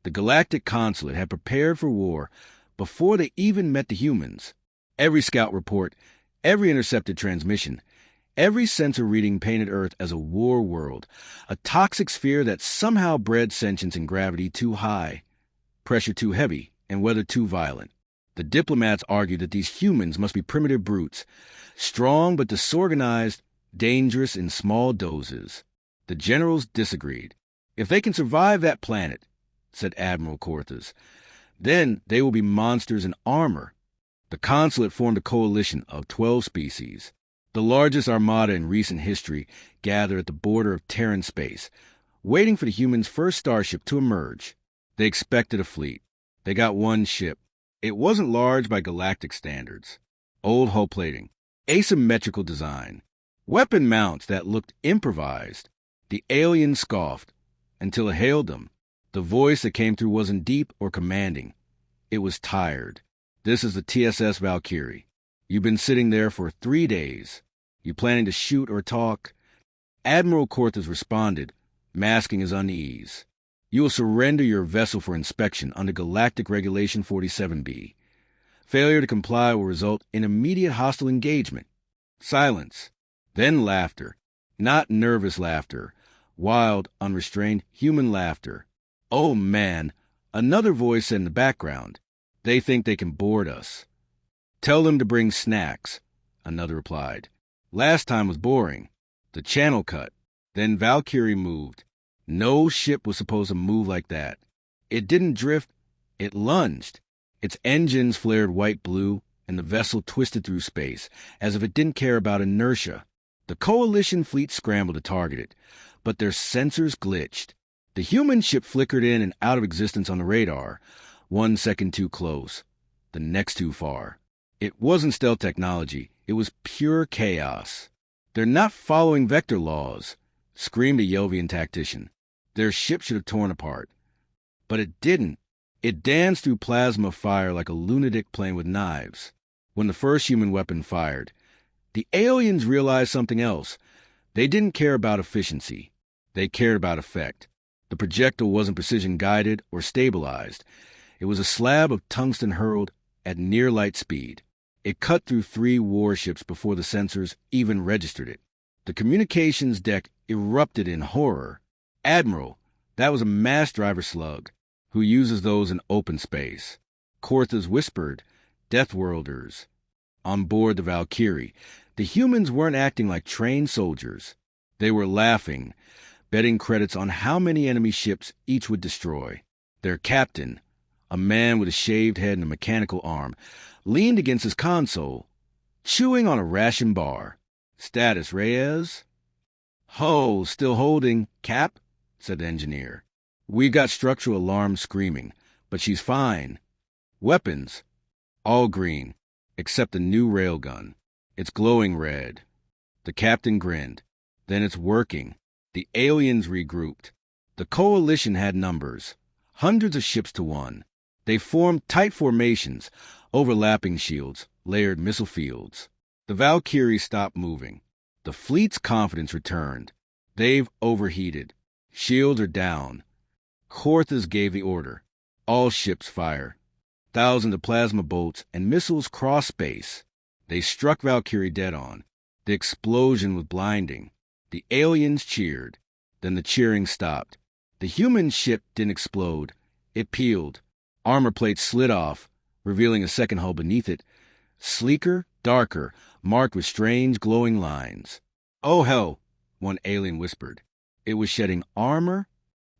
The Galactic Consulate had prepared for war before they even met the humans. Every scout report, every intercepted transmission, every sensor reading painted Earth as a war world, a toxic sphere that somehow bred sentience and gravity too high, pressure too heavy, and weather too violent. The diplomats argued that these humans must be primitive brutes, strong but disorganized, dangerous in small doses. The generals disagreed. If they can survive that planet, said Admiral Cortez, then they will be monsters in armor. The consulate formed a coalition of 12 species. The largest armada in recent history gathered at the border of Terran space, waiting for the humans' first starship to emerge. They expected a fleet. They got one ship. It wasn't large by galactic standards. Old hull plating, asymmetrical design, weapon mounts that looked improvised. The aliens scoffed until it hailed them. The voice that came through wasn't deep or commanding. It was tired. This is the TSS Valkyrie. You've been sitting there for 3 days. You planning to shoot or talk? Admiral Cortez responded, masking his unease. You will surrender your vessel for inspection under Galactic Regulation 47B. Failure to comply will result in immediate hostile engagement. Silence. Then laughter. Not nervous laughter. Wild, unrestrained, human laughter. Oh, man. Another voice said in the background. They think they can board us. Tell them to bring snacks, another replied. Last time was boring. The channel cut. Then Valkyrie moved. No ship was supposed to move like that. It didn't drift. It lunged. Its engines flared white-blue, and the vessel twisted through space, as if it didn't care about inertia. The coalition fleet scrambled to target it, but their sensors glitched. The human ship flickered in and out of existence on the radar, 1 second too close, the next too far. It wasn't stealth technology. It was pure chaos. They're not following vector laws, screamed a Yelvian tactician. Their ship should have torn apart. But it didn't. It danced through plasma fire like a lunatic playing with knives. When the first human weapon fired, the aliens realized something else. They didn't care about efficiency. They cared about effect. The projectile wasn't precision-guided or stabilized. It was a slab of tungsten hurled at near-light speed. It cut through 3 warships before the sensors even registered it. The communications deck erupted in horror. Admiral, that was a mass driver slug. Who uses those in open space? Cortez whispered, Deathworlders. On board the Valkyrie, the humans weren't acting like trained soldiers. They were laughing, betting credits on how many enemy ships each would destroy. Their captain, a man with a shaved head and a mechanical arm, leaned against his console, chewing on a ration bar. Status, Reyes? Ho, still holding, Cap, said the engineer. We got structural alarm screaming, but she's fine. Weapons, all green, except the new railgun. It's glowing red. The captain grinned. Then it's working. The aliens regrouped. The coalition had numbers, hundreds of ships to one. They formed tight formations, overlapping shields, layered missile fields. The Valkyrie stopped moving. The fleet's confidence returned. They've overheated. Shields are down. Cortez gave the order. All ships fire. Thousands of plasma bolts and missiles cross space. They struck Valkyrie dead on. The explosion was blinding. The aliens cheered. Then the cheering stopped. The human ship didn't explode. It peeled. Armor plates slid off, revealing a second hull beneath it, sleeker, darker, marked with strange glowing lines. Oh, hell, one alien whispered. It was shedding armor.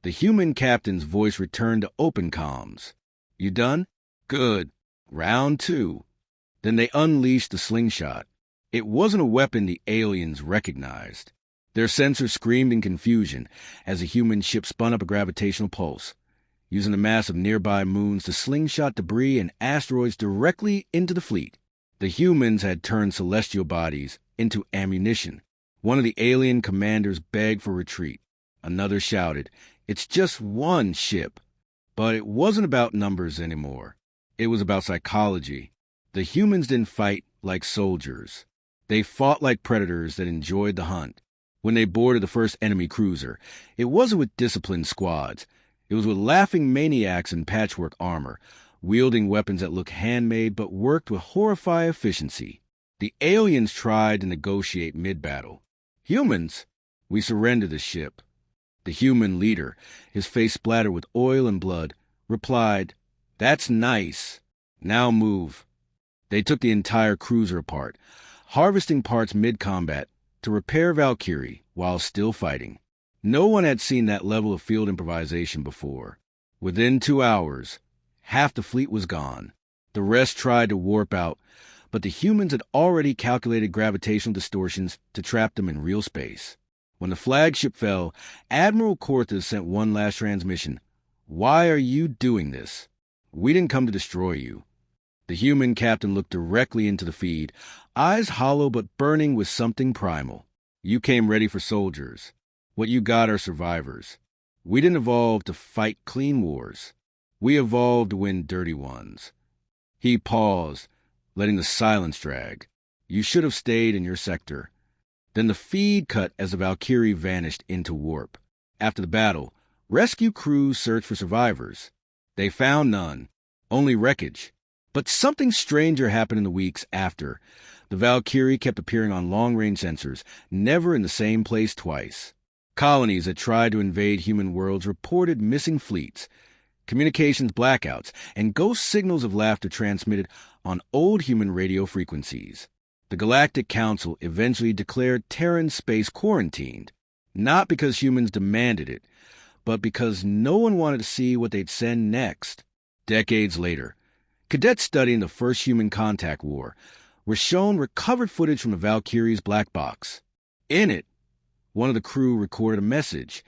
The human captain's voice returned to open comms. You done? Good. Round 2. Then they unleashed the slingshot. It wasn't a weapon the aliens recognized. Their sensors screamed in confusion as the human ship spun up a gravitational pulse, using the mass of nearby moons to slingshot debris and asteroids directly into the fleet. The humans had turned celestial bodies into ammunition. One of the alien commanders begged for retreat. Another shouted, "It's just one ship." But it wasn't about numbers anymore. It was about psychology. The humans didn't fight like soldiers. They fought like predators that enjoyed the hunt. When they boarded the first enemy cruiser, it wasn't with disciplined squads. It was with laughing maniacs in patchwork armor, wielding weapons that looked handmade but worked with horrifying efficiency. The aliens tried to negotiate mid-battle. Humans? We surrendered the ship. The human leader, his face splattered with oil and blood, replied, "That's nice. Now move." They took the entire cruiser apart, harvesting parts mid-combat to repair Valkyrie while still fighting. No one had seen that level of field improvisation before. Within 2 hours, half the fleet was gone. The rest tried to warp out, but the humans had already calculated gravitational distortions to trap them in real space. When the flagship fell, Admiral Cortez sent one last transmission. "Why are you doing this? We didn't come to destroy you." The human captain looked directly into the feed, eyes hollow but burning with something primal. "You came ready for soldiers. What you got are survivors. We didn't evolve to fight clean wars. We evolved to win dirty ones." He paused, letting the silence drag. "You should have stayed in your sector." Then the feed cut as the Valkyrie vanished into warp. After the battle, rescue crews searched for survivors. They found none, only wreckage. But something stranger happened in the weeks after. The Valkyrie kept appearing on long-range sensors, never in the same place twice. Colonies that tried to invade human worlds reported missing fleets, communications blackouts, and ghost signals of laughter transmitted on old human radio frequencies. The Galactic Council eventually declared Terran space quarantined, not because humans demanded it, but because no one wanted to see what they'd send next. Decades later, cadets studying the first human contact war were shown recovered footage from the Valkyrie's black box. In it, one of the crew recorded a message.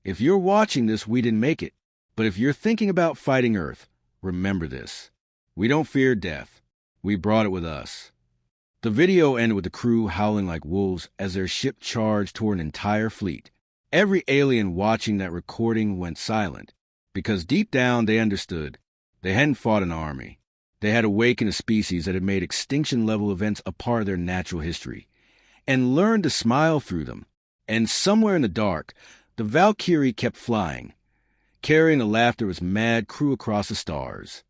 "If you're watching this, we didn't make it. But if you're thinking about fighting Earth, remember this. We don't fear death. We brought it with us." The video ended with the crew howling like wolves as their ship charged toward an entire fleet. Every alien watching that recording went silent, because deep down they understood they hadn't fought an army. They had awakened a species that had made extinction-level events a part of their natural history, and learned to smile through them. And somewhere in the dark, the Valkyrie kept flying, carrying the laughter of its mad crew across the stars.